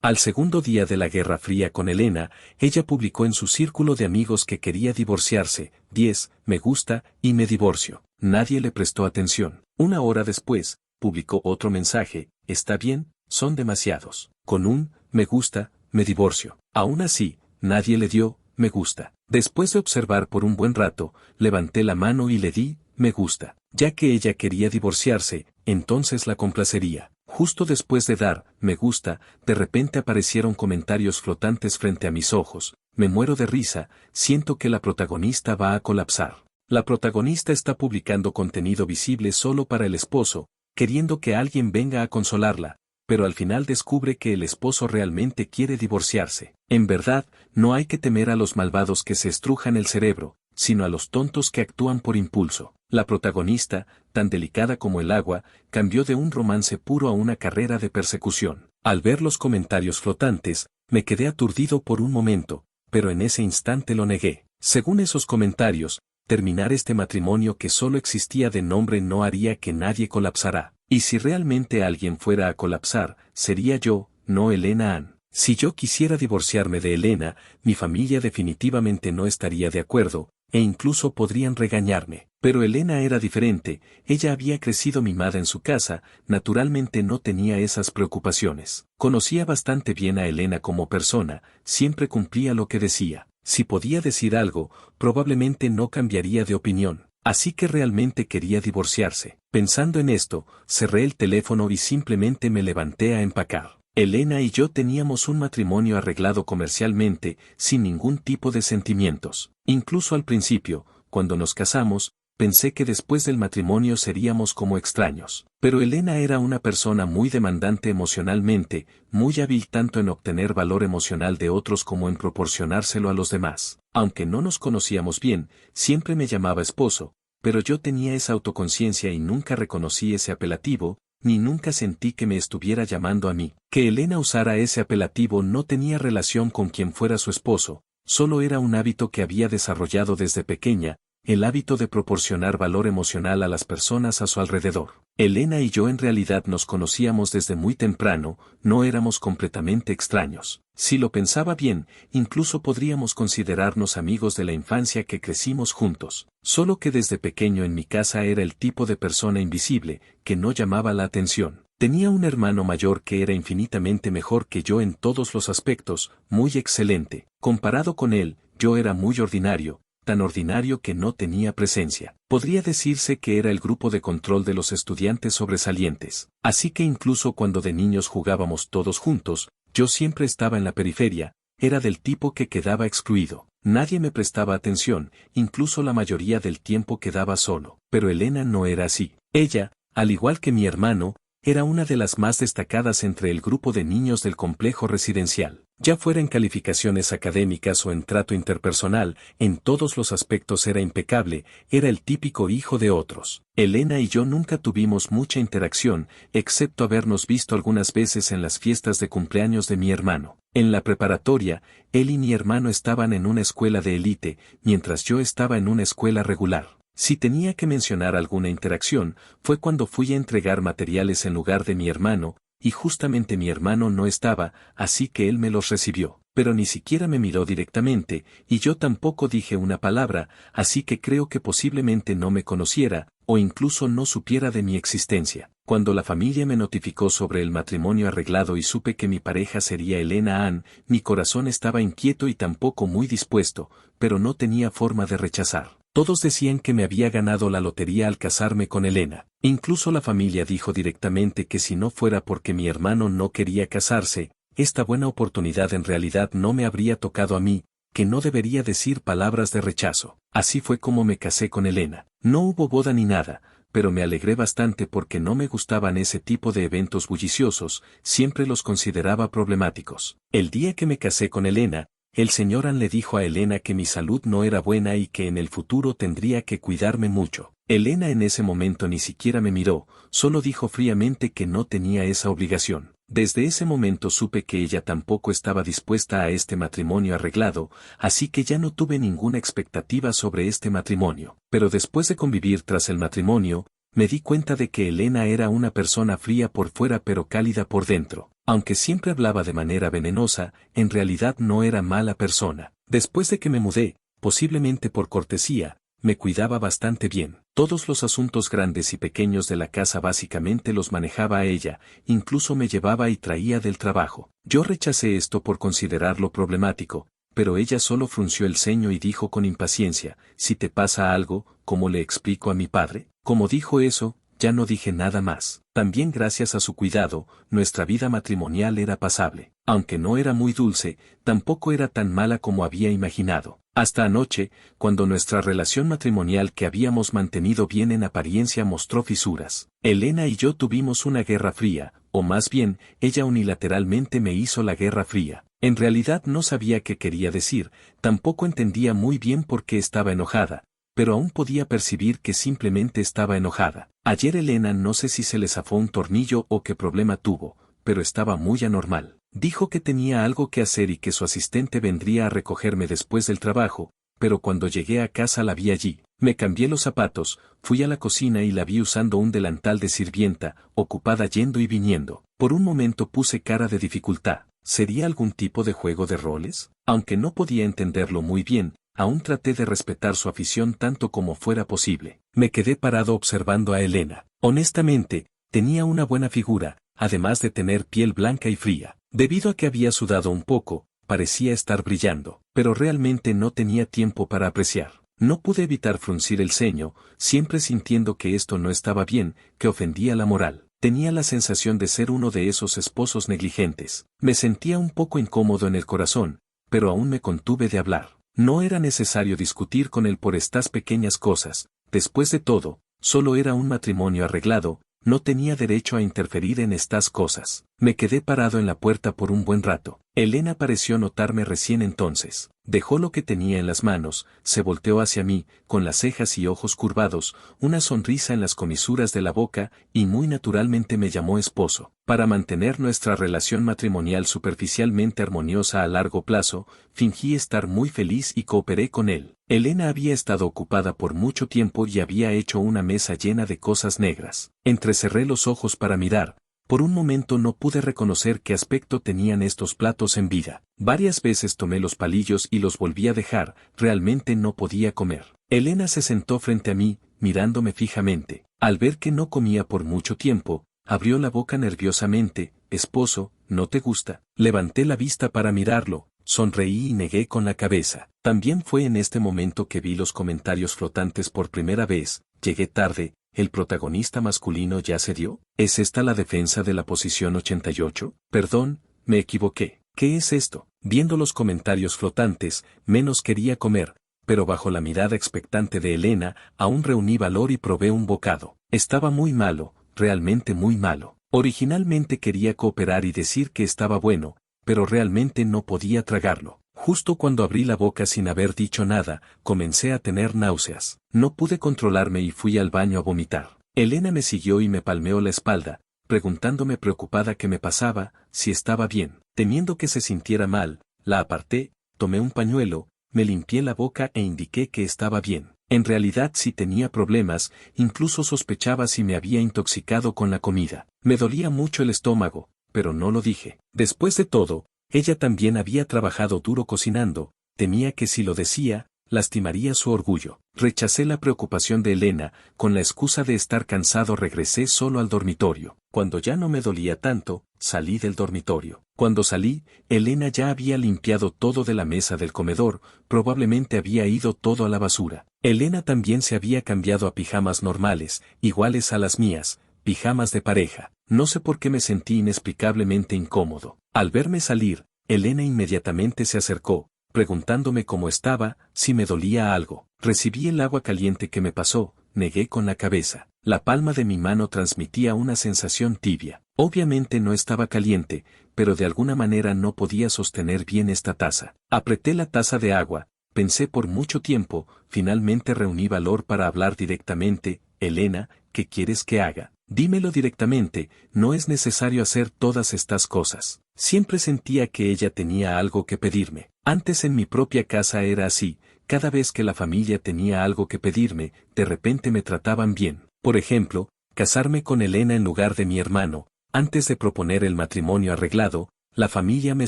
Al segundo día de la Guerra Fría con Elena, ella publicó en su círculo de amigos que quería divorciarse, 10, me gusta, y me divorcio. Nadie le prestó atención. Una hora después, publicó otro mensaje, está bien, son demasiados. Con un, me gusta, me divorcio. Aún así, nadie le dio, me gusta. Después de observar por un buen rato, levanté la mano y le di, me gusta. Ya que ella quería divorciarse, entonces la complacería. Justo después de dar, me gusta, de repente aparecieron comentarios flotantes frente a mis ojos. Me muero de risa, siento que la protagonista va a colapsar. La protagonista está publicando contenido visible solo para el esposo, queriendo que alguien venga a consolarla, pero al final descubre que el esposo realmente quiere divorciarse. En verdad, no hay que temer a los malvados que se estrujan el cerebro, sino a los tontos que actúan por impulso. La protagonista, tan delicada como el agua, cambió de un romance puro a una carrera de persecución. Al ver los comentarios flotantes, me quedé aturdido por un momento, pero en ese instante lo negué. Según esos comentarios, terminar este matrimonio que solo existía de nombre no haría que nadie colapsara. Y si realmente alguien fuera a colapsar, sería yo, no Elena Ann. Si yo quisiera divorciarme de Elena, mi familia definitivamente no estaría de acuerdo, e incluso podrían regañarme. Pero Elena era diferente, ella había crecido mimada en su casa, naturalmente no tenía esas preocupaciones. Conocía bastante bien a Elena como persona, siempre cumplía lo que decía. Si podía decir algo, probablemente no cambiaría de opinión. Así que realmente quería divorciarse. Pensando en esto, cerré el teléfono y simplemente me levanté a empacar. Elena y yo teníamos un matrimonio arreglado comercialmente, sin ningún tipo de sentimientos. Incluso al principio, cuando nos casamos, pensé que después del matrimonio seríamos como extraños. Pero Elena era una persona muy demandante emocionalmente, muy hábil tanto en obtener valor emocional de otros como en proporcionárselo a los demás. Aunque no nos conocíamos bien, siempre me llamaba esposo, pero yo tenía esa autoconciencia y nunca reconocí ese apelativo, ni nunca sentí que me estuviera llamando a mí. Que Elena usara ese apelativo no tenía relación con quien fuera su esposo, solo era un hábito que había desarrollado desde pequeña, el hábito de proporcionar valor emocional a las personas a su alrededor. Elena y yo en realidad nos conocíamos desde muy temprano, no éramos completamente extraños. Si lo pensaba bien, incluso podríamos considerarnos amigos de la infancia que crecimos juntos. Solo que desde pequeño en mi casa era el tipo de persona invisible, que no llamaba la atención. Tenía un hermano mayor que era infinitamente mejor que yo en todos los aspectos, muy excelente. Comparado con él, yo era muy ordinario, tan ordinario que no tenía presencia. Podría decirse que era el grupo de control de los estudiantes sobresalientes. Así que incluso cuando de niños jugábamos todos juntos, yo siempre estaba en la periferia, era del tipo que quedaba excluido. Nadie me prestaba atención, incluso la mayoría del tiempo quedaba solo. Pero Elena no era así. Ella, al igual que mi hermano, era una de las más destacadas entre el grupo de niños del complejo residencial. Ya fuera en calificaciones académicas o en trato interpersonal, en todos los aspectos era impecable, era el típico hijo de otros. Elena y yo nunca tuvimos mucha interacción, excepto habernos visto algunas veces en las fiestas de cumpleaños de mi hermano. En la preparatoria, él y mi hermano estaban en una escuela de élite, mientras yo estaba en una escuela regular. Si tenía que mencionar alguna interacción, fue cuando fui a entregar materiales en lugar de mi hermano, y justamente mi hermano no estaba, así que él me los recibió. Pero ni siquiera me miró directamente, y yo tampoco dije una palabra, así que creo que posiblemente no me conociera, o incluso no supiera de mi existencia. Cuando la familia me notificó sobre el matrimonio arreglado y supe que mi pareja sería Elena Ann, mi corazón estaba inquieto y tampoco muy dispuesto, pero no tenía forma de rechazar. Todos decían que me había ganado la lotería al casarme con Elena. Incluso la familia dijo directamente que si no fuera porque mi hermano no quería casarse, esta buena oportunidad en realidad no me habría tocado a mí, que no debería decir palabras de rechazo. Así fue como me casé con Elena. No hubo boda ni nada, pero me alegré bastante porque no me gustaban ese tipo de eventos bulliciosos, siempre los consideraba problemáticos. El día que me casé con Elena, el señor Ann le dijo a Elena que mi salud no era buena y que en el futuro tendría que cuidarme mucho. Elena en ese momento ni siquiera me miró, solo dijo fríamente que no tenía esa obligación. Desde ese momento supe que ella tampoco estaba dispuesta a este matrimonio arreglado, así que ya no tuve ninguna expectativa sobre este matrimonio. Pero después de convivir tras el matrimonio, me di cuenta de que Elena era una persona fría por fuera pero cálida por dentro. Aunque siempre hablaba de manera venenosa, en realidad no era mala persona. Después de que me mudé, posiblemente por cortesía, me cuidaba bastante bien. Todos los asuntos grandes y pequeños de la casa básicamente los manejaba ella, incluso me llevaba y traía del trabajo. Yo rechacé esto por considerarlo problemático, pero ella solo frunció el ceño y dijo con impaciencia, si te pasa algo, ¿cómo le explico a mi padre? Como dijo eso, ya no dije nada más. También gracias a su cuidado, nuestra vida matrimonial era pasable. Aunque no era muy dulce, tampoco era tan mala como había imaginado. Hasta anoche, cuando nuestra relación matrimonial que habíamos mantenido bien en apariencia mostró fisuras. Elena y yo tuvimos una guerra fría, o más bien, ella unilateralmente me hizo la guerra fría. En realidad no sabía qué quería decir, tampoco entendía muy bien por qué estaba enojada, pero aún podía percibir que simplemente estaba enojada. Ayer Elena no sé si se le zafó un tornillo o qué problema tuvo, pero estaba muy anormal. Dijo que tenía algo que hacer y que su asistente vendría a recogerme después del trabajo, pero cuando llegué a casa la vi allí. Me cambié los zapatos, fui a la cocina y la vi usando un delantal de sirvienta, ocupada yendo y viniendo. Por un momento puse cara de dificultad. ¿Sería algún tipo de juego de roles? Aunque no podía entenderlo muy bien, aún traté de respetar su afición tanto como fuera posible. Me quedé parado observando a Elena. Honestamente, tenía una buena figura, además de tener piel blanca y fría. Debido a que había sudado un poco, parecía estar brillando, pero realmente no tenía tiempo para apreciar. No pude evitar fruncir el ceño, siempre sintiendo que esto no estaba bien, que ofendía la moral. Tenía la sensación de ser uno de esos esposos negligentes. Me sentía un poco incómodo en el corazón, pero aún me contuve de hablar. No era necesario discutir con él por estas pequeñas cosas. Después de todo, solo era un matrimonio arreglado, no tenía derecho a interferir en estas cosas. Me quedé parado en la puerta por un buen rato. Elena pareció notarme recién entonces. Dejó lo que tenía en las manos, se volteó hacia mí, con las cejas y ojos curvados, una sonrisa en las comisuras de la boca, y muy naturalmente me llamó esposo. Para mantener nuestra relación matrimonial superficialmente armoniosa a largo plazo, fingí estar muy feliz y cooperé con él. Elena había estado ocupada por mucho tiempo y había hecho una mesa llena de cosas negras. Entrecerré los ojos para mirar. Por un momento no pude reconocer qué aspecto tenían estos platos en vida. Varias veces tomé los palillos y los volví a dejar, realmente no podía comer. Elena se sentó frente a mí, mirándome fijamente. Al ver que no comía por mucho tiempo, abrió la boca nerviosamente. Esposo, ¿no te gusta? Levanté la vista para mirarlo, sonreí y negué con la cabeza. También fue en este momento que vi los comentarios flotantes por primera vez. Llegué tarde. ¿El protagonista masculino ya se dio? ¿Es esta la defensa de la posición 88? Perdón, me equivoqué. ¿Qué es esto? Viendo los comentarios flotantes, menos quería comer, pero bajo la mirada expectante de Elena, aún reuní valor y probé un bocado. Estaba muy malo, realmente muy malo. Originalmente quería cooperar y decir que estaba bueno, pero realmente no podía tragarlo. Justo cuando abrí la boca sin haber dicho nada, comencé a tener náuseas. No pude controlarme y fui al baño a vomitar. Elena me siguió y me palmeó la espalda, preguntándome preocupada qué me pasaba, si estaba bien. Temiendo que se sintiera mal, la aparté, tomé un pañuelo, me limpié la boca e indiqué que estaba bien. En realidad sí tenía problemas, incluso sospechaba si me había intoxicado con la comida. Me dolía mucho el estómago, pero no lo dije. Después de todo, ella también había trabajado duro cocinando, temía que si lo decía, lastimaría su orgullo. Rechacé la preocupación de Elena, con la excusa de estar cansado regresé solo al dormitorio. Cuando ya no me dolía tanto, salí del dormitorio. Cuando salí, Elena ya había limpiado todo de la mesa del comedor, probablemente había ido todo a la basura. Elena también se había cambiado a pijamas normales, iguales a las mías, pijamas de pareja. No sé por qué me sentí inexplicablemente incómodo. Al verme salir, Elena inmediatamente se acercó, preguntándome cómo estaba, si me dolía algo. Recibí el agua caliente que me pasó, negué con la cabeza. La palma de mi mano transmitía una sensación tibia. Obviamente no estaba caliente, pero de alguna manera no podía sostener bien esta taza. Apreté la taza de agua, pensé por mucho tiempo, finalmente reuní valor para hablar directamente. Elena, ¿qué quieres que haga? Dímelo directamente, no es necesario hacer todas estas cosas. Siempre sentía que ella tenía algo que pedirme. Antes en mi propia casa era así, cada vez que la familia tenía algo que pedirme, de repente me trataban bien. Por ejemplo, casarme con Elena en lugar de mi hermano, Antes de proponer el matrimonio arreglado, la familia me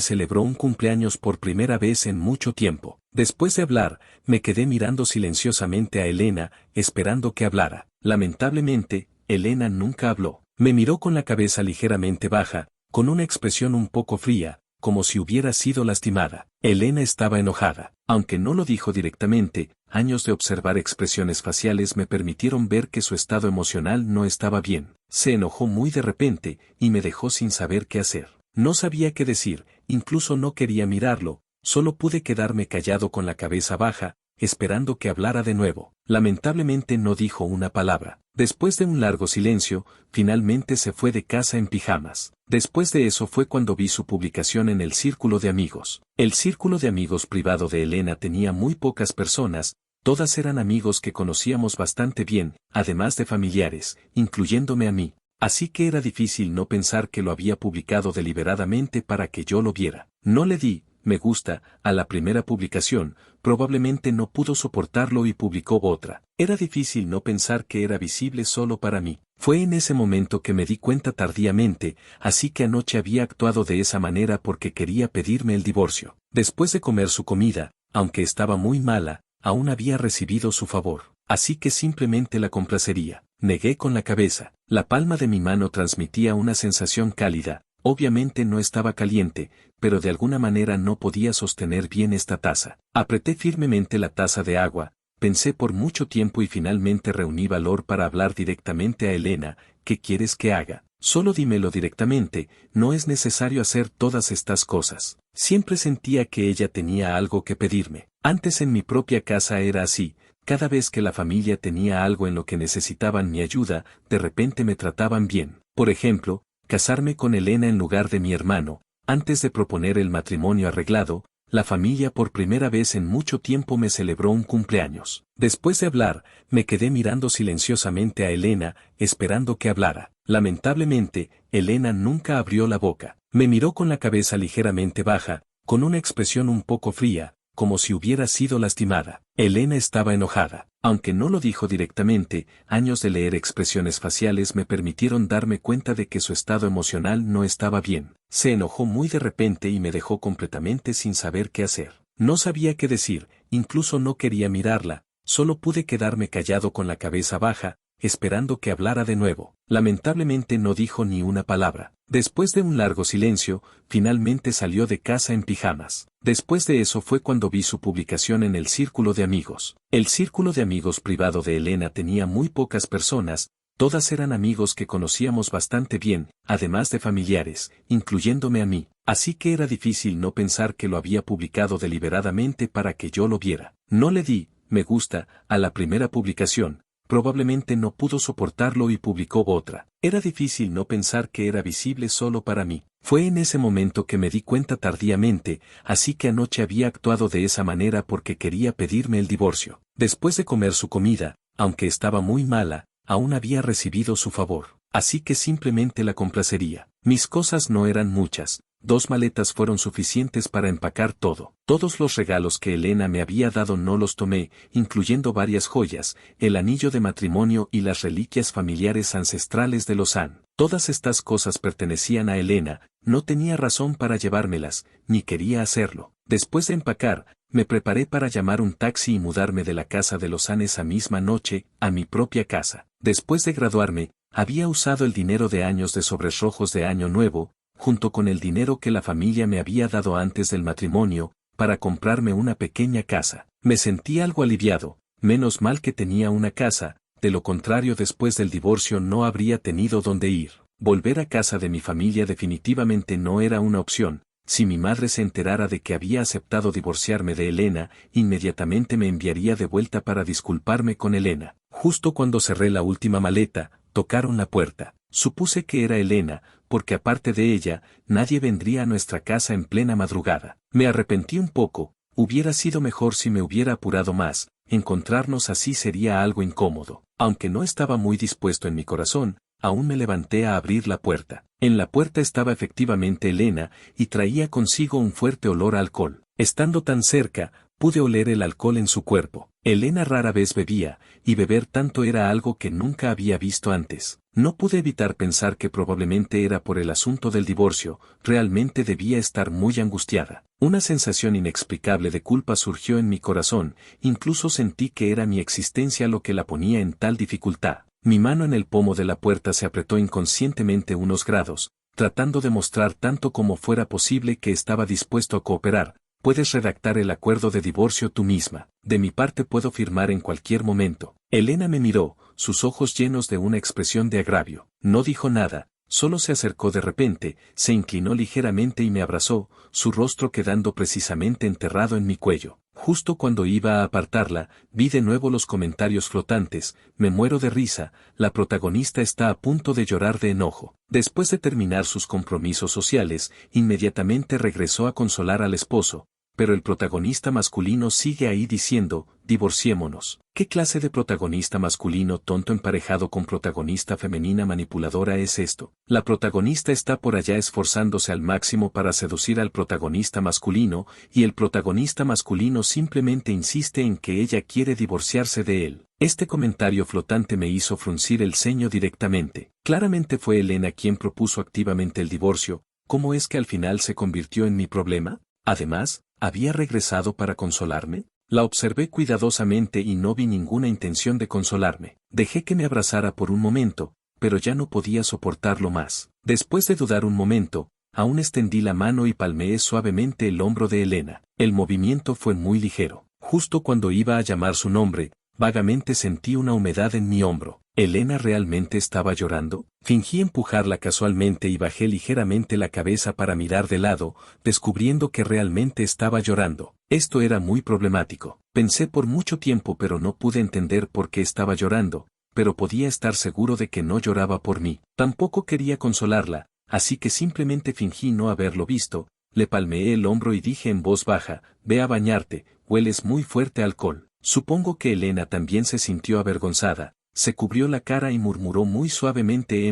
celebró un cumpleaños por primera vez en mucho tiempo. Después de hablar, me quedé mirando silenciosamente a Elena, esperando que hablara. Lamentablemente, Elena nunca habló. Me miró con la cabeza ligeramente baja, con una expresión un poco fría, como si hubiera sido lastimada. Elena estaba enojada. Aunque no lo dijo directamente, años de observar expresiones faciales me permitieron ver que su estado emocional no estaba bien. Se enojó muy de repente, y me dejó sin saber qué hacer. No sabía qué decir, incluso no quería mirarlo, solo pude quedarme callado con la cabeza baja, esperando que hablara de nuevo. Lamentablemente no dijo una palabra. Después de un largo silencio, finalmente se fue de casa en pijamas. Después de eso fue cuando vi su publicación en el círculo de amigos. El círculo de amigos privado de Elena tenía muy pocas personas, todas eran amigos que conocíamos bastante bien, además de familiares, incluyéndome a mí. Así que era difícil no pensar que lo había publicado deliberadamente para que yo lo viera. No le di me gusta a la primera publicación, probablemente no pudo soportarlo y publicó otra. Era difícil no pensar que era visible solo para mí. Fue en ese momento que me di cuenta tardíamente, así que anoche había actuado de esa manera porque quería pedirme el divorcio. Después de comer su comida, aunque estaba muy mala, aún había recibido su favor. Así que simplemente la complacería. Negué con la cabeza. La palma de mi mano transmitía una sensación cálida. Obviamente no estaba caliente, pero de alguna manera no podía sostener bien esta taza. Apreté firmemente la taza de agua, pensé por mucho tiempo y finalmente reuní valor para hablar directamente a Elena. ¿Qué quieres que haga? Solo dímelo directamente, no es necesario hacer todas estas cosas. Siempre sentía que ella tenía algo que pedirme. Antes en mi propia casa era así. Cada vez que la familia tenía algo en lo que necesitaban mi ayuda, de repente me trataban bien. Por ejemplo, casarme con Elena en lugar de mi hermano. Antes de proponer el matrimonio arreglado, la familia por primera vez en mucho tiempo me celebró un cumpleaños. Después de hablar, me quedé mirando silenciosamente a Elena, esperando que hablara. Lamentablemente, Elena nunca abrió la boca. Me miró con la cabeza ligeramente baja, con una expresión un poco fría, como si hubiera sido lastimada. Elena estaba enojada. Aunque no lo dijo directamente, años de leer expresiones faciales me permitieron darme cuenta de que su estado emocional no estaba bien. Se enojó muy de repente y me dejó completamente sin saber qué hacer. No sabía qué decir, incluso no quería mirarla, solo pude quedarme callado con la cabeza baja, esperando que hablara de nuevo. Lamentablemente no dijo ni una palabra. Después de un largo silencio, finalmente salió de casa en pijamas. Después de eso fue cuando vi su publicación en el círculo de amigos. El círculo de amigos privado de Elena tenía muy pocas personas, todas eran amigos que conocíamos bastante bien, además de familiares, incluyéndome a mí. Así que era difícil no pensar que lo había publicado deliberadamente para que yo lo viera. No le di me gusta a la primera publicación. Probablemente no pudo soportarlo y publicó otra. Era difícil no pensar que era visible solo para mí. Fue en ese momento que me di cuenta tardíamente, así que anoche había actuado de esa manera porque quería pedirme el divorcio. Después de comer su comida, aunque estaba muy mala, aún había recibido su favor. Así que simplemente la complacería. Mis cosas no eran muchas. 2 maletas fueron suficientes para empacar todo. Todos los regalos que Elena me había dado no los tomé, incluyendo varias joyas, el anillo de matrimonio y las reliquias familiares ancestrales de Lausanne. Todas estas cosas pertenecían a Elena, no tenía razón para llevármelas, ni quería hacerlo. Después de empacar, me preparé para llamar un taxi y mudarme de la casa de Lausanne esa misma noche, a mi propia casa. Después de graduarme, había usado el dinero de años de sobres rojos de Año Nuevo, junto con el dinero que la familia me había dado antes del matrimonio, para comprarme una pequeña casa. Me sentí algo aliviado, menos mal que tenía una casa, de lo contrario después del divorcio no habría tenido dónde ir. Volver a casa de mi familia definitivamente no era una opción. Si mi madre se enterara de que había aceptado divorciarme de Elena, inmediatamente me enviaría de vuelta para disculparme con Elena. Justo cuando cerré la última maleta, tocaron la puerta. Supuse que era Elena, porque aparte de ella, nadie vendría a nuestra casa en plena madrugada. Me arrepentí un poco, hubiera sido mejor si me hubiera apurado más, encontrarnos así sería algo incómodo. Aunque no estaba muy dispuesto en mi corazón, aún me levanté a abrir la puerta. En la puerta estaba efectivamente Elena, y traía consigo un fuerte olor a alcohol. Estando tan cerca, pude oler el alcohol en su cuerpo. Elena rara vez bebía, y beber tanto era algo que nunca había visto antes. No pude evitar pensar que probablemente era por el asunto del divorcio, realmente debía estar muy angustiada. Una sensación inexplicable de culpa surgió en mi corazón, incluso sentí que era mi existencia lo que la ponía en tal dificultad. Mi mano en el pomo de la puerta se apretó inconscientemente unos grados, tratando de mostrar tanto como fuera posible que estaba dispuesto a cooperar. Puedes redactar el acuerdo de divorcio tú misma, de mi parte puedo firmar en cualquier momento. Elena me miró, sus ojos llenos de una expresión de agravio. No dijo nada, solo se acercó de repente, se inclinó ligeramente y me abrazó, su rostro quedando precisamente enterrado en mi cuello. Justo cuando iba a apartarla, vi de nuevo los comentarios flotantes, me muero de risa, la protagonista está a punto de llorar de enojo. Después de terminar sus compromisos sociales, inmediatamente regresó a consolar al esposo, pero el protagonista masculino sigue ahí diciendo, divorciémonos. ¿Qué clase de protagonista masculino tonto emparejado con protagonista femenina manipuladora es esto? La protagonista está por allá esforzándose al máximo para seducir al protagonista masculino, y el protagonista masculino simplemente insiste en que ella quiere divorciarse de él. Este comentario flotante me hizo fruncir el ceño directamente. Claramente fue Elena quien propuso activamente el divorcio. ¿Cómo es que al final se convirtió en mi problema? Además, ¿había regresado para consolarme? La observé cuidadosamente y no vi ninguna intención de consolarme. Dejé que me abrazara por un momento, pero ya no podía soportarlo más. Después de dudar un momento, aún extendí la mano y palmeé suavemente el hombro de Elena. El movimiento fue muy ligero. Justo cuando iba a llamar su nombre, vagamente sentí una humedad en mi hombro. ¿Elena realmente estaba llorando? Fingí empujarla casualmente y bajé ligeramente la cabeza para mirar de lado, descubriendo que realmente estaba llorando. Esto era muy problemático. Pensé por mucho tiempo pero no pude entender por qué estaba llorando, pero podía estar seguro de que no lloraba por mí. Tampoco quería consolarla, así que simplemente fingí no haberlo visto, le palmeé el hombro y dije en voz baja, ve a bañarte, hueles muy fuerte a alcohol. Supongo que Elena también se sintió avergonzada. Se cubrió la cara y murmuró muy suavemente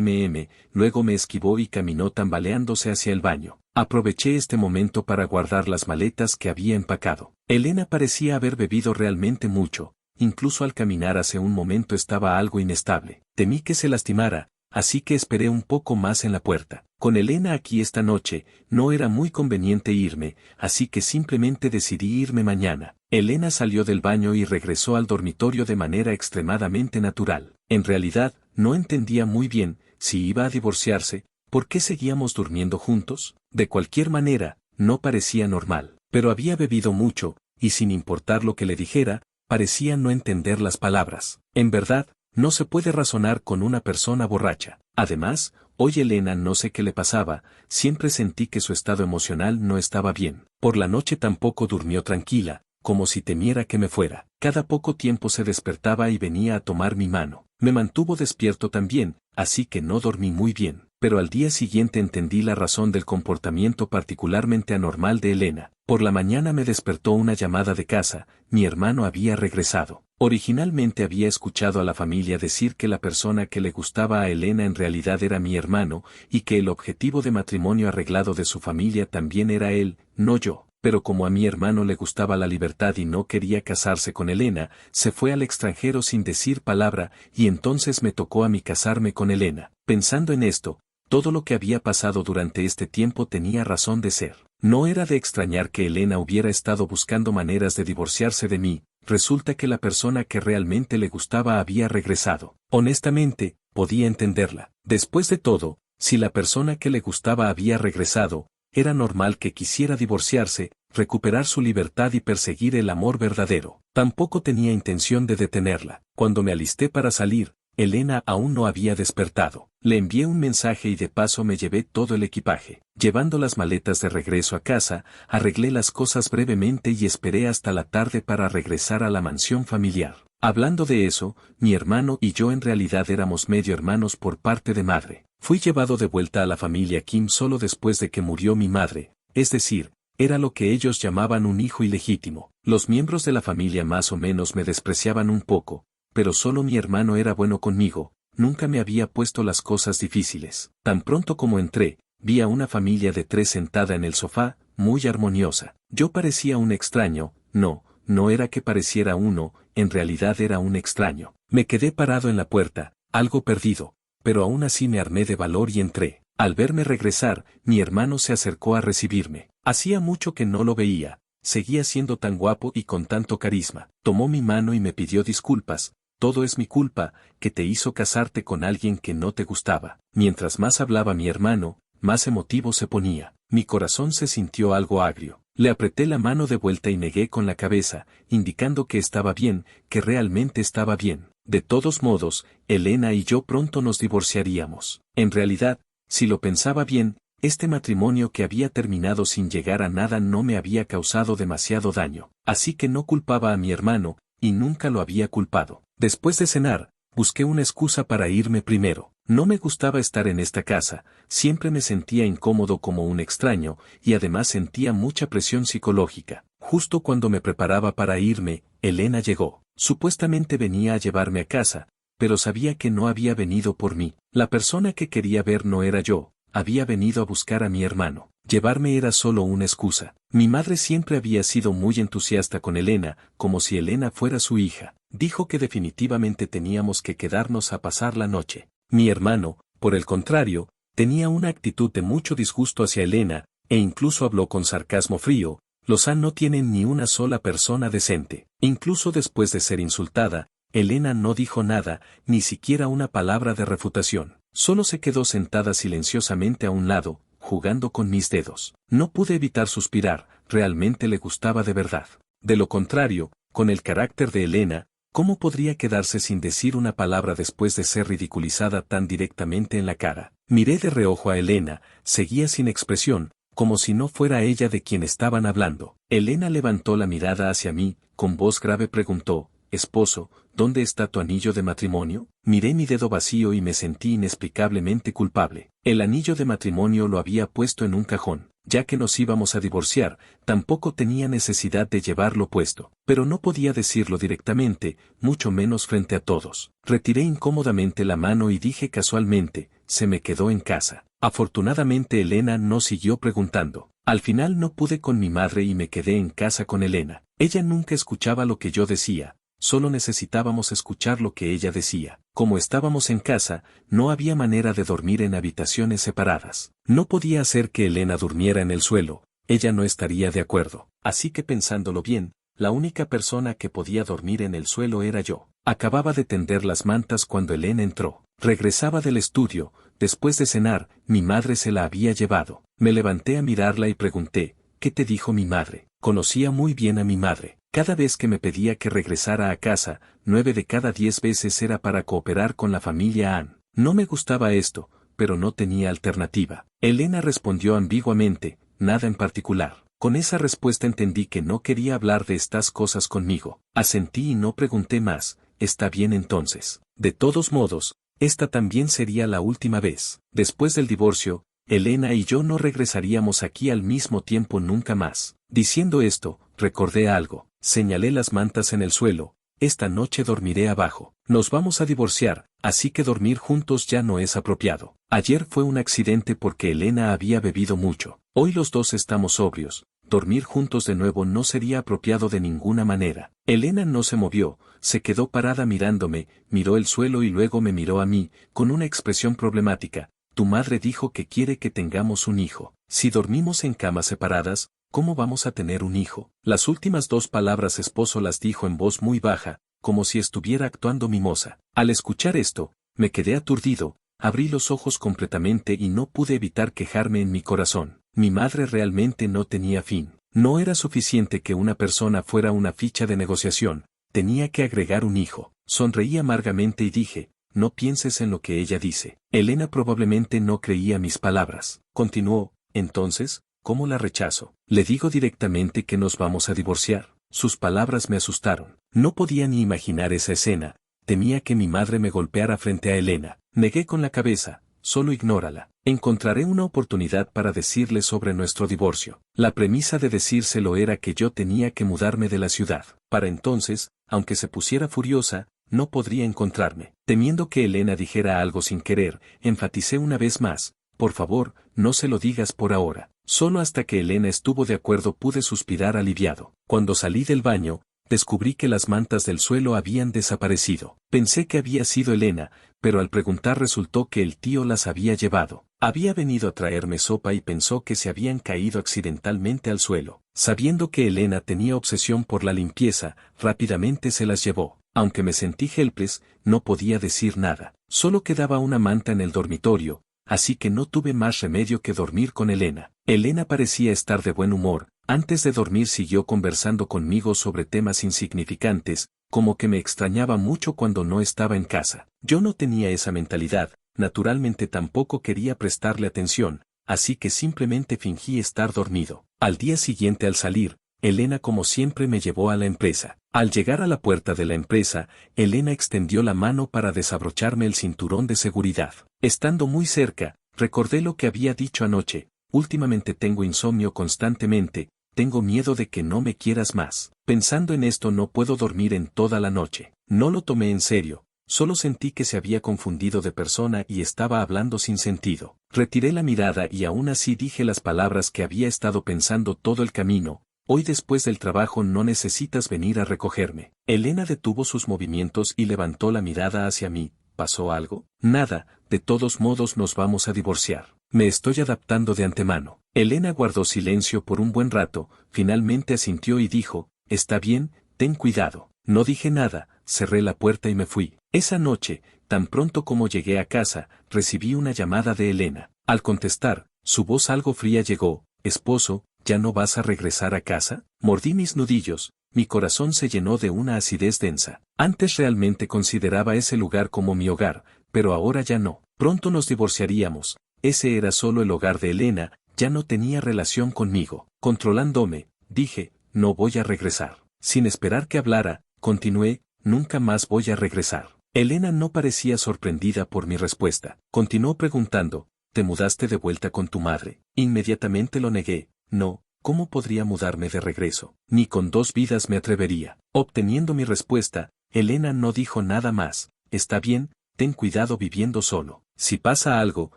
luego me esquivó y caminó tambaleándose hacia el baño. Aproveché este momento para guardar las maletas que había empacado. Elena parecía haber bebido realmente mucho, incluso al caminar hace un momento estaba algo inestable. Temí que se lastimara, así que esperé un poco más en la puerta. Con Elena aquí esta noche, no era muy conveniente irme, así que simplemente decidí irme mañana. Elena salió del baño y regresó al dormitorio de manera extremadamente natural. En realidad, no entendía muy bien, si iba a divorciarse, ¿por qué seguíamos durmiendo juntos? De cualquier manera, no parecía normal. Pero había bebido mucho, y sin importar lo que le dijera, parecía no entender las palabras. En verdad, no se puede razonar con una persona borracha. Además, hoy Elena no sé qué le pasaba, siempre sentí que su estado emocional no estaba bien. Por la noche tampoco durmió tranquila, como si temiera que me fuera. Cada poco tiempo se despertaba y venía a tomar mi mano. Me mantuvo despierto también, así que no dormí muy bien. Pero al día siguiente entendí la razón del comportamiento particularmente anormal de Elena. Por la mañana me despertó una llamada de casa, mi hermano había regresado. Originalmente había escuchado a la familia decir que la persona que le gustaba a Elena en realidad era mi hermano, y que el objetivo de matrimonio arreglado de su familia también era él, no yo. Pero como a mi hermano le gustaba la libertad y no quería casarse con Elena, se fue al extranjero sin decir palabra, y entonces me tocó a mí casarme con Elena. Pensando en esto, todo lo que había pasado durante este tiempo tenía razón de ser. No era de extrañar que Elena hubiera estado buscando maneras de divorciarse de mí, resulta que la persona que realmente le gustaba había regresado. Honestamente, podía entenderla. Después de todo, si la persona que le gustaba había regresado, era normal que quisiera divorciarse, recuperar su libertad y perseguir el amor verdadero. Tampoco tenía intención de detenerla. Cuando me alisté para salir, Elena aún no había despertado. Le envié un mensaje y de paso me llevé todo el equipaje. Llevando las maletas de regreso a casa, arreglé las cosas brevemente y esperé hasta la tarde para regresar a la mansión familiar. Hablando de eso, mi hermano y yo en realidad éramos medio hermanos por parte de madre. Fui llevado de vuelta a la familia Kim solo después de que murió mi madre, es decir, era lo que ellos llamaban un hijo ilegítimo. Los miembros de la familia más o menos me despreciaban un poco, pero solo mi hermano era bueno conmigo, nunca me había puesto las cosas difíciles. Tan pronto como entré, vi a una familia de 3 sentada en el sofá, muy armoniosa. Yo parecía un extraño, no no era que pareciera uno, en realidad era un extraño. Me quedé parado en la puerta, algo perdido, pero aún así me armé de valor y entré. Al verme regresar, mi hermano se acercó a recibirme. Hacía mucho que no lo veía, seguía siendo tan guapo y con tanto carisma. Tomó mi mano y me pidió disculpas. Todo es mi culpa, que te hizo casarte con alguien que no te gustaba. Mientras más hablaba mi hermano, más emotivo se ponía. Mi corazón se sintió algo agrio. Le apreté la mano de vuelta y negué con la cabeza, indicando que estaba bien, que realmente estaba bien. De todos modos, Elena y yo pronto nos divorciaríamos. En realidad, si lo pensaba bien, este matrimonio que había terminado sin llegar a nada no me había causado demasiado daño. Así que no culpaba a mi hermano, y nunca lo había culpado. Después de cenar, busqué una excusa para irme primero. No me gustaba estar en esta casa, siempre me sentía incómodo como un extraño, y además sentía mucha presión psicológica. Justo cuando me preparaba para irme, Elena llegó. Supuestamente venía a llevarme a casa, pero sabía que no había venido por mí. La persona que quería ver no era yo, había venido a buscar a mi hermano. Llevarme era solo una excusa. Mi madre siempre había sido muy entusiasta con Elena, como si Elena fuera su hija. Dijo que definitivamente teníamos que quedarnos a pasar la noche. Mi hermano, por el contrario, tenía una actitud de mucho disgusto hacia Elena, e incluso habló con sarcasmo frío. Los Han no tienen ni una sola persona decente. Incluso después de ser insultada, Elena no dijo nada, ni siquiera una palabra de refutación. Solo se quedó sentada silenciosamente a un lado, jugando con mis dedos. No pude evitar suspirar, realmente le gustaba de verdad. De lo contrario, con el carácter de Elena, ¿cómo podría quedarse sin decir una palabra después de ser ridiculizada tan directamente en la cara? Miré de reojo a Elena, seguía sin expresión, como si no fuera ella de quien estaban hablando. Elena levantó la mirada hacia mí, con voz grave preguntó, «Esposo, ¿dónde está tu anillo de matrimonio?» Miré mi dedo vacío y me sentí inexplicablemente culpable. El anillo de matrimonio lo había puesto en un cajón. Ya que nos íbamos a divorciar, tampoco tenía necesidad de llevarlo puesto. Pero no podía decirlo directamente, mucho menos frente a todos. Retiré incómodamente la mano y dije casualmente, «Se me quedó en casa». Afortunadamente Elena no siguió preguntando. Al final no pude con mi madre y me quedé en casa con Elena. Ella nunca escuchaba lo que yo decía, solo necesitábamos escuchar lo que ella decía. Como estábamos en casa, no había manera de dormir en habitaciones separadas. No podía hacer que Elena durmiera en el suelo, ella no estaría de acuerdo. Así que pensándolo bien, la única persona que podía dormir en el suelo era yo. Acababa de tender las mantas cuando Elena entró. Regresaba del estudio, después de cenar, mi madre se la había llevado. Me levanté a mirarla y pregunté, ¿qué te dijo mi madre? Conocía muy bien a mi madre. Cada vez que me pedía que regresara a casa, 9 de cada 10 veces era para cooperar con la familia Han. No me gustaba esto, pero no tenía alternativa. Elena respondió ambiguamente, nada en particular. Con esa respuesta entendí que no quería hablar de estas cosas conmigo. Asentí y no pregunté más, está bien entonces. De todos modos, esta también sería la última vez. Después del divorcio, Elena y yo no regresaríamos aquí al mismo tiempo nunca más. Diciendo esto, recordé algo. Señalé las mantas en el suelo, esta noche dormiré abajo. Nos vamos a divorciar, así que dormir juntos ya no es apropiado. Ayer fue un accidente porque Elena había bebido mucho. Hoy los dos estamos sobrios. Dormir juntos de nuevo no sería apropiado de ninguna manera. Elena no se movió, se quedó parada mirándome, miró el suelo y luego me miró a mí, con una expresión problemática. Tu madre dijo que quiere que tengamos un hijo. Si dormimos en camas separadas, ¿cómo vamos a tener un hijo? Las últimas 2 palabras esposo las dijo en voz muy baja, como si estuviera actuando mimosa. Al escuchar esto, me quedé aturdido, abrí los ojos completamente y no pude evitar quejarme en mi corazón. Mi madre realmente no tenía fin. No era suficiente que una persona fuera una ficha de negociación, tenía que agregar un hijo. Sonreí amargamente y dije, no pienses en lo que ella dice. Elena probablemente no creía mis palabras. Continuó, entonces, ¿cómo la rechazo? Le digo directamente que nos vamos a divorciar. Sus palabras me asustaron. No podía ni imaginar esa escena. Temía que mi madre me golpeara frente a Elena. Negué con la cabeza, solo ignórala. Encontraré una oportunidad para decirle sobre nuestro divorcio. La premisa de decírselo era que yo tenía que mudarme de la ciudad. Para entonces, aunque se pusiera furiosa, no podría encontrarme. Temiendo que Elena dijera algo sin querer, enfaticé una vez más, por favor, no se lo digas por ahora. Solo hasta que Elena estuvo de acuerdo pude suspirar aliviado. Cuando salí del baño, descubrí que las mantas del suelo habían desaparecido. Pensé que había sido Elena, pero al preguntar resultó que el tío las había llevado. Había venido a traerme sopa y pensó que se habían caído accidentalmente al suelo. Sabiendo que Elena tenía obsesión por la limpieza, rápidamente se las llevó. Aunque me sentí helpless, no podía decir nada. Solo quedaba una manta en el dormitorio, así que no tuve más remedio que dormir con Elena. Elena parecía estar de buen humor. Antes de dormir siguió conversando conmigo sobre temas insignificantes, como que me extrañaba mucho cuando no estaba en casa. Yo no tenía esa mentalidad, naturalmente tampoco quería prestarle atención, así que simplemente fingí estar dormido. Al día siguiente al salir, Elena como siempre me llevó a la empresa. Al llegar a la puerta de la empresa, Elena extendió la mano para desabrocharme el cinturón de seguridad. Estando muy cerca, recordé lo que había dicho anoche: últimamente tengo insomnio constantemente, tengo miedo de que no me quieras más. Pensando en esto no puedo dormir en toda la noche. No lo tomé en serio, solo sentí que se había confundido de persona y estaba hablando sin sentido. Retiré la mirada y aún así dije las palabras que había estado pensando todo el camino: hoy después del trabajo no necesitas venir a recogerme. Elena detuvo sus movimientos y levantó la mirada hacia mí. ¿Pasó algo? Nada, de todos modos nos vamos a divorciar. Me estoy adaptando de antemano. Elena guardó silencio por un buen rato, finalmente asintió y dijo: está bien, ten cuidado. No dije nada, cerré la puerta y me fui. Esa noche, tan pronto como llegué a casa, recibí una llamada de Elena. Al contestar, su voz algo fría llegó: esposo, ¿ya no vas a regresar a casa? Mordí mis nudillos, mi corazón se llenó de una acidez densa. Antes realmente consideraba ese lugar como mi hogar, pero ahora ya no. Pronto nos divorciaríamos. Ese era solo el hogar de Elena, ya no tenía relación conmigo. Controlándome, dije: no voy a regresar. Sin esperar que hablara, continué: nunca más voy a regresar. Elena no parecía sorprendida por mi respuesta. Continuó preguntando: ¿te mudaste de vuelta con tu madre? Inmediatamente lo negué. No, ¿cómo podría mudarme de regreso? Ni con 2 vidas me atrevería. Obteniendo mi respuesta, Elena no dijo nada más. Está bien, ten cuidado viviendo solo. Si pasa algo,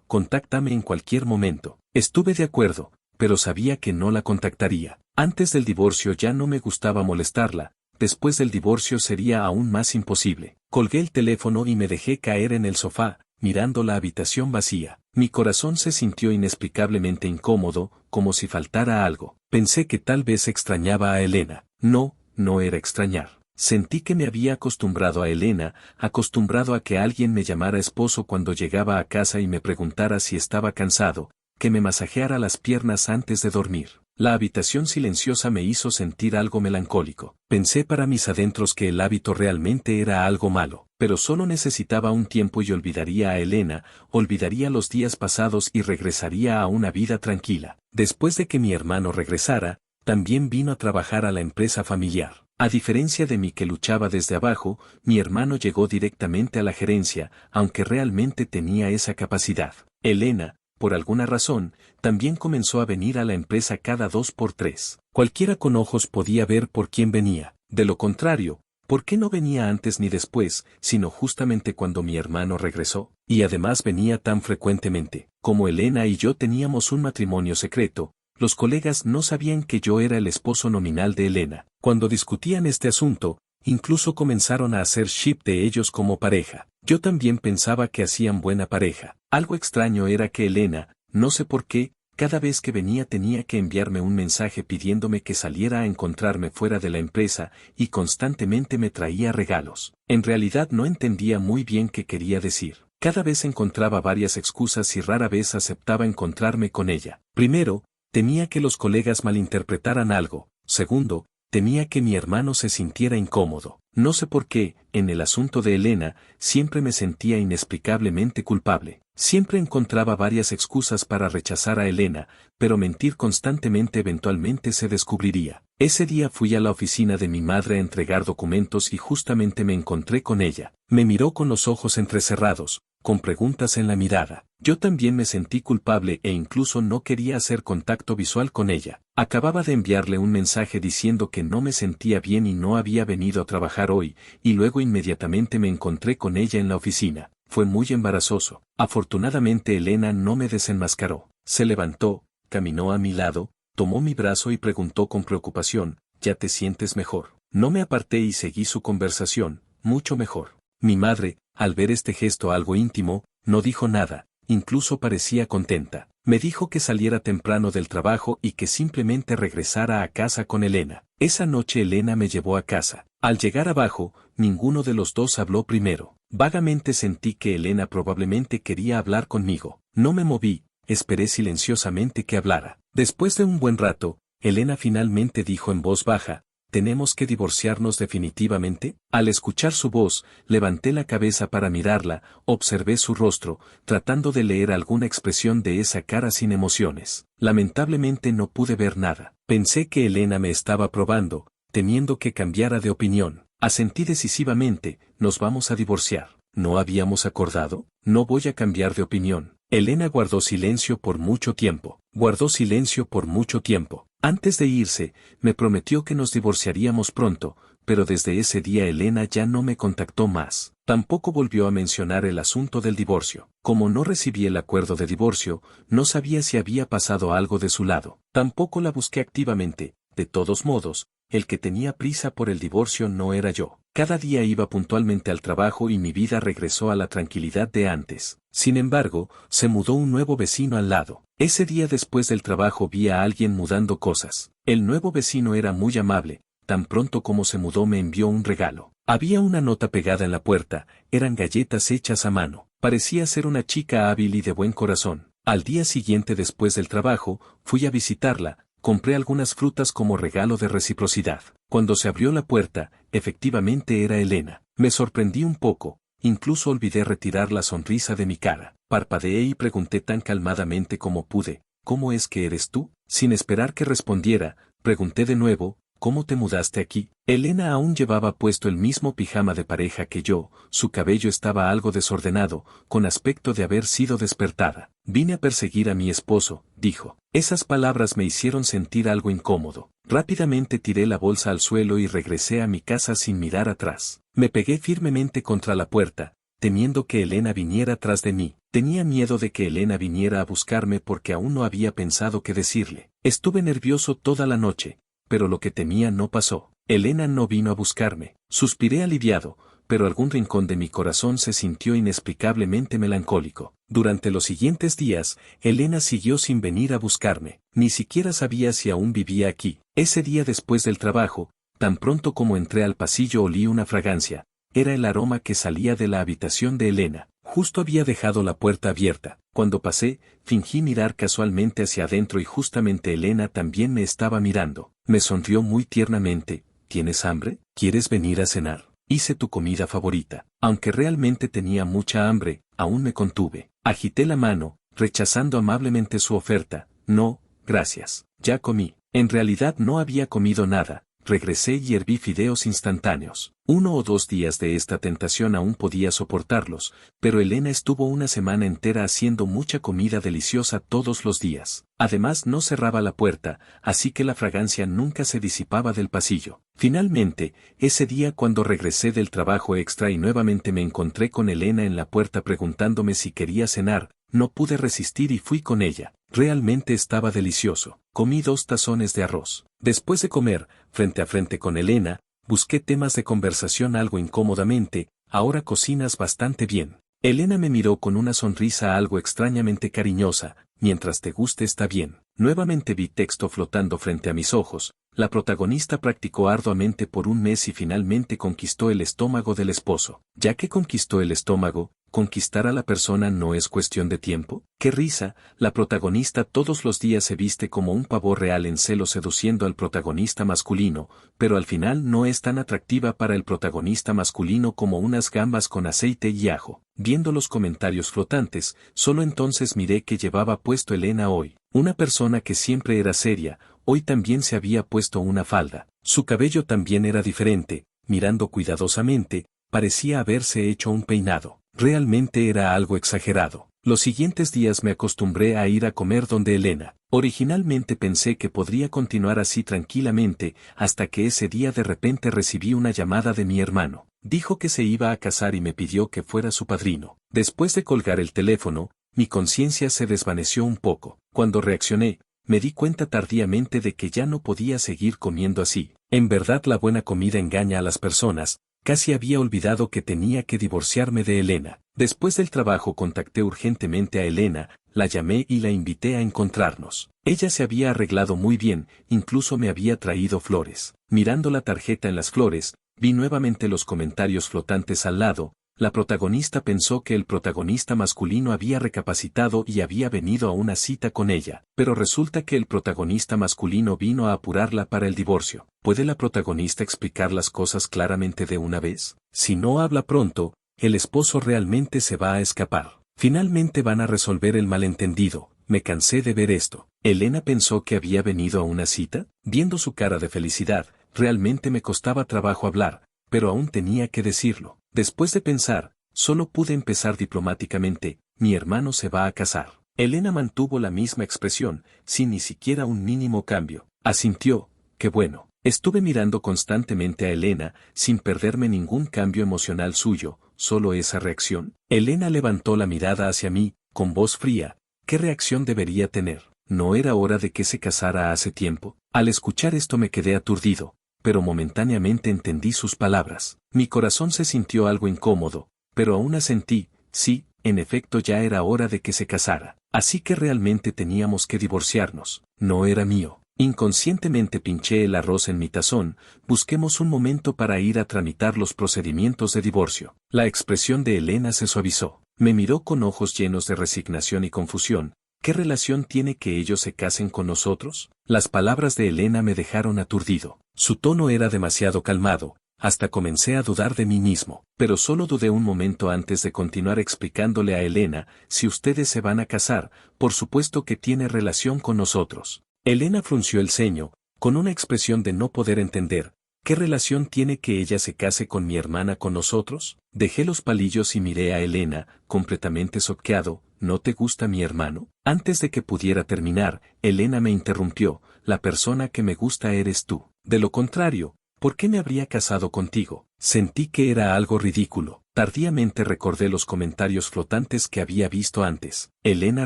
contáctame en cualquier momento. Estuve de acuerdo, pero sabía que no la contactaría. Antes del divorcio ya no me gustaba molestarla, después del divorcio sería aún más imposible. Colgué el teléfono y me dejé caer en el sofá, mirando la habitación vacía. Mi corazón se sintió inexplicablemente incómodo, como si faltara algo. Pensé que tal vez extrañaba a Elena. No, no era extrañar. Sentí que me había acostumbrado a Elena, acostumbrado a que alguien me llamara esposo cuando llegaba a casa y me preguntara si estaba cansado, que me masajeara las piernas antes de dormir. La habitación silenciosa me hizo sentir algo melancólico. Pensé para mis adentros que el hábito realmente era algo malo, pero solo necesitaba un tiempo y olvidaría a Elena, olvidaría los días pasados y regresaría a una vida tranquila. Después de que mi hermano regresara, también vino a trabajar a la empresa familiar. A diferencia de mí que luchaba desde abajo, mi hermano llegó directamente a la gerencia, aunque realmente tenía esa capacidad. Elena, por alguna razón, también comenzó a venir a la empresa cada 2 por 3. Cualquiera con ojos podía ver por quién venía. De lo contrario, ¿por qué no venía antes ni después, sino justamente cuando mi hermano regresó? Y además venía tan frecuentemente. Como Elena y yo teníamos un matrimonio secreto, los colegas no sabían que yo era el esposo nominal de Elena. Cuando discutían este asunto, incluso comenzaron a hacer ship de ellos como pareja. Yo también pensaba que hacían buena pareja. Algo extraño era que Elena, no sé por qué, cada vez que venía tenía que enviarme un mensaje pidiéndome que saliera a encontrarme fuera de la empresa y constantemente me traía regalos. En realidad no entendía muy bien qué quería decir. Cada vez encontraba varias excusas y rara vez aceptaba encontrarme con ella. Primero, temía que los colegas malinterpretaran algo. Segundo, temía que mi hermano se sintiera incómodo. No sé por qué, en el asunto de Elena, siempre me sentía inexplicablemente culpable. Siempre encontraba varias excusas para rechazar a Elena, pero mentir constantemente eventualmente se descubriría. Ese día fui a la oficina de mi madre a entregar documentos y justamente me encontré con ella. Me miró con los ojos entrecerrados, con preguntas en la mirada. Yo también me sentí culpable e incluso no quería hacer contacto visual con ella. Acababa de enviarle un mensaje diciendo que no me sentía bien y no había venido a trabajar hoy, y luego inmediatamente me encontré con ella en la oficina. Fue muy embarazoso. Afortunadamente Elena no me desenmascaró. Se levantó, caminó a mi lado, tomó mi brazo y preguntó con preocupación: ¿ya te sientes mejor? No me aparté y seguí su conversación, mucho mejor. Mi madre, al ver este gesto algo íntimo, no dijo nada, incluso parecía contenta. Me dijo que saliera temprano del trabajo y que simplemente regresara a casa con Elena. Esa noche Elena me llevó a casa. Al llegar abajo, ninguno de los dos habló primero. Vagamente sentí que Elena probablemente quería hablar conmigo. No me moví, esperé silenciosamente que hablara. Después de un buen rato, Elena finalmente dijo en voz baja: ¿tenemos que divorciarnos definitivamente? Al escuchar su voz, levanté la cabeza para mirarla, observé su rostro, tratando de leer alguna expresión de esa cara sin emociones. Lamentablemente no pude ver nada. Pensé que Elena me estaba probando, temiendo que cambiara de opinión. Asentí decisivamente: nos vamos a divorciar. ¿No habíamos acordado? No voy a cambiar de opinión. Elena guardó silencio por mucho tiempo. Guardó silencio por mucho tiempo. Antes de irse, me prometió que nos divorciaríamos pronto, pero desde ese día Elena ya no me contactó más. Tampoco volvió a mencionar el asunto del divorcio. Como no recibí el acuerdo de divorcio, no sabía si había pasado algo de su lado. Tampoco la busqué activamente. De todos modos, el que tenía prisa por el divorcio no era yo. Cada día iba puntualmente al trabajo y mi vida regresó a la tranquilidad de antes. Sin embargo, se mudó un nuevo vecino al lado. Ese día después del trabajo vi a alguien mudando cosas. El nuevo vecino era muy amable. Tan pronto como se mudó me envió un regalo. Había una nota pegada en la puerta, eran galletas hechas a mano. Parecía ser una chica hábil y de buen corazón. Al día siguiente después del trabajo, fui a visitarla. Compré algunas frutas como regalo de reciprocidad. Cuando se abrió la puerta, efectivamente era Elena. Me sorprendí un poco, incluso olvidé retirar la sonrisa de mi cara. Parpadeé y pregunté tan calmadamente como pude: ¿cómo es que eres tú? Sin esperar que respondiera, pregunté de nuevo: ¿cómo te mudaste aquí? Elena aún llevaba puesto el mismo pijama de pareja que yo, su cabello estaba algo desordenado, con aspecto de haber sido despertada. Vine a perseguir a mi esposo, dijo. Esas palabras me hicieron sentir algo incómodo. Rápidamente tiré la bolsa al suelo y regresé a mi casa sin mirar atrás. Me pegué firmemente contra la puerta, temiendo que Elena viniera tras de mí. Tenía miedo de que Elena viniera a buscarme porque aún no había pensado qué decirle. Estuve nervioso toda la noche, pero lo que temía no pasó. Elena no vino a buscarme. Suspiré aliviado, pero algún rincón de mi corazón se sintió inexplicablemente melancólico. Durante los siguientes días, Elena siguió sin venir a buscarme. Ni siquiera sabía si aún vivía aquí. Ese día después del trabajo, tan pronto como entré al pasillo olí una fragancia. Era el aroma que salía de la habitación de Elena. Justo había dejado la puerta abierta. Cuando pasé, fingí mirar casualmente hacia adentro y justamente Elena también me estaba mirando. Me sonrió muy tiernamente. ¿Tienes hambre? ¿Quieres venir a cenar? Hice tu comida favorita. Aunque realmente tenía mucha hambre, aún me contuve. Agité la mano, rechazando amablemente su oferta. No, gracias. Ya comí. En realidad no había comido nada. Regresé y herví fideos instantáneos. 1 o 2 días de esta tentación aún podía soportarlos, pero Elena estuvo una semana entera haciendo mucha comida deliciosa todos los días. Además no cerraba la puerta, así que la fragancia nunca se disipaba del pasillo. Finalmente, ese día cuando regresé del trabajo extra y nuevamente me encontré con Elena en la puerta preguntándome si quería cenar, no pude resistir y fui con ella. Realmente estaba delicioso. Comí 2 tazones de arroz. Después de comer, frente a frente con Elena, busqué temas de conversación algo incómodamente. Ahora cocinas bastante bien. Elena me miró con una sonrisa algo extrañamente cariñosa. Mientras te guste está bien. Nuevamente vi texto flotando frente a mis ojos. La protagonista practicó arduamente por 1 mes y finalmente conquistó el estómago del esposo. Ya que conquistó el estómago, ¿conquistar a la persona no es cuestión de tiempo? ¡Qué risa! La protagonista todos los días se viste como un pavo real en celo seduciendo al protagonista masculino, pero al final no es tan atractiva para el protagonista masculino como unas gambas con aceite y ajo. Viendo los comentarios flotantes, solo entonces miré que llevaba puesto Elena hoy. Una persona que siempre era seria, hoy también se había puesto una falda. Su cabello también era diferente, mirando cuidadosamente, parecía haberse hecho un peinado. Realmente era algo exagerado. Los siguientes días me acostumbré a ir a comer donde Elena. Originalmente pensé que podría continuar así tranquilamente, hasta que ese día de repente recibí una llamada de mi hermano. Dijo que se iba a casar y me pidió que fuera su padrino. Después de colgar el teléfono, mi conciencia se desvaneció un poco. Cuando reaccioné, me di cuenta tardíamente de que ya no podía seguir comiendo así. En verdad la buena comida engaña a las personas, casi había olvidado que tenía que divorciarme de Elena. Después del trabajo contacté urgentemente a Elena, la llamé y la invité a encontrarnos. Ella se había arreglado muy bien, incluso me había traído flores. Mirando la tarjeta en las flores, vi nuevamente los comentarios flotantes al lado. La protagonista pensó que el protagonista masculino había recapacitado y había venido a una cita con ella, pero resulta que el protagonista masculino vino a apurarla para el divorcio. ¿Puede la protagonista explicar las cosas claramente de una vez? Si no habla pronto, el esposo realmente se va a escapar. Finalmente van a resolver el malentendido. Me cansé de ver esto. Elena pensó que había venido a una cita. Viendo su cara de felicidad, realmente me costaba trabajo hablar, pero aún tenía que decirlo. Después de pensar, solo pude empezar diplomáticamente: mi hermano se va a casar. Elena mantuvo la misma expresión, sin ni siquiera un mínimo cambio. Asintió: qué bueno. Estuve mirando constantemente a Elena, sin perderme ningún cambio emocional suyo, solo esa reacción. Elena levantó la mirada hacia mí, con voz fría. ¿Qué reacción debería tener? ¿No era hora de que se casara hace tiempo? Al escuchar esto me quedé aturdido, pero momentáneamente entendí sus palabras. Mi corazón se sintió algo incómodo, pero aún asentí: sí, en efecto ya era hora de que se casara. Así que realmente teníamos que divorciarnos. No era mío. Inconscientemente pinché el arroz en mi tazón. Busquemos un momento para ir a tramitar los procedimientos de divorcio. La expresión de Elena se suavizó. Me miró con ojos llenos de resignación y confusión. ¿Qué relación tiene que ellos se casen con nosotros? Las palabras de Elena me dejaron aturdido. Su tono era demasiado calmado, hasta comencé a dudar de mí mismo, pero solo dudé un momento antes de continuar explicándole a Elena: si ustedes se van a casar, por supuesto que tiene relación con nosotros. Elena frunció el ceño, con una expresión de no poder entender. ¿Qué relación tiene que ella se case con mi hermana con nosotros? Dejé los palillos y miré a Elena, completamente choqueado. ¿No te gusta mi hermano? Antes de que pudiera terminar, Elena me interrumpió: la persona que me gusta eres tú. De lo contrario, ¿por qué me habría casado contigo? Sentí que era algo ridículo. Tardíamente recordé los comentarios flotantes que había visto antes. ¿Elena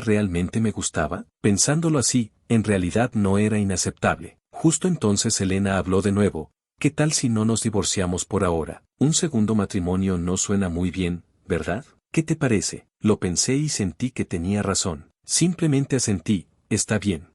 realmente me gustaba? Pensándolo así, en realidad no era inaceptable. Justo entonces Elena habló de nuevo: ¿qué tal si no nos divorciamos por ahora? Un segundo matrimonio no suena muy bien, ¿verdad? ¿Qué te parece? Lo pensé y sentí que tenía razón. Simplemente asentí: está bien.